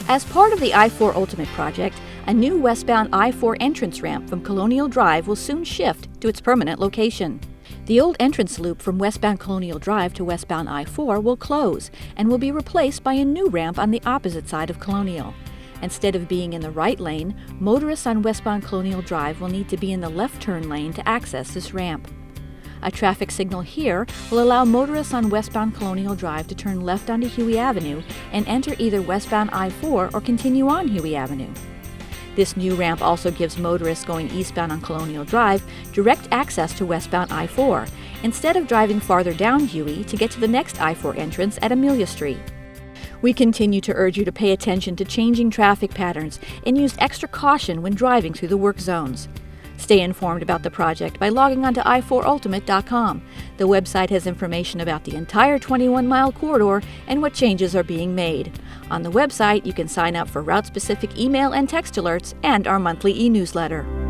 As part of the I-4 Ultimate project, a new westbound I-4 entrance ramp from Colonial Drive will soon shift to its permanent location. The old entrance loop from westbound Colonial Drive to westbound I-4 will close and will be replaced by a new ramp on the opposite side of Colonial. Instead of being in the right lane, motorists on westbound Colonial Drive will need to be in the left turn lane to access this ramp. A traffic signal here will allow motorists on westbound Colonial Drive to turn left onto Huey Avenue and enter either westbound I-4 or continue on Huey Avenue. This new ramp also gives motorists going eastbound on Colonial Drive direct access to westbound I-4, instead of driving farther down Huey to get to the next I-4 entrance at Amelia Street. We continue to urge you to pay attention to changing traffic patterns and use extra caution when driving through the work zones. Stay informed about the project by logging on to i4ultimate.com. The website has information about the entire 21-mile corridor and what changes are being made. On the website, you can sign up for route-specific email and text alerts and our monthly e-newsletter.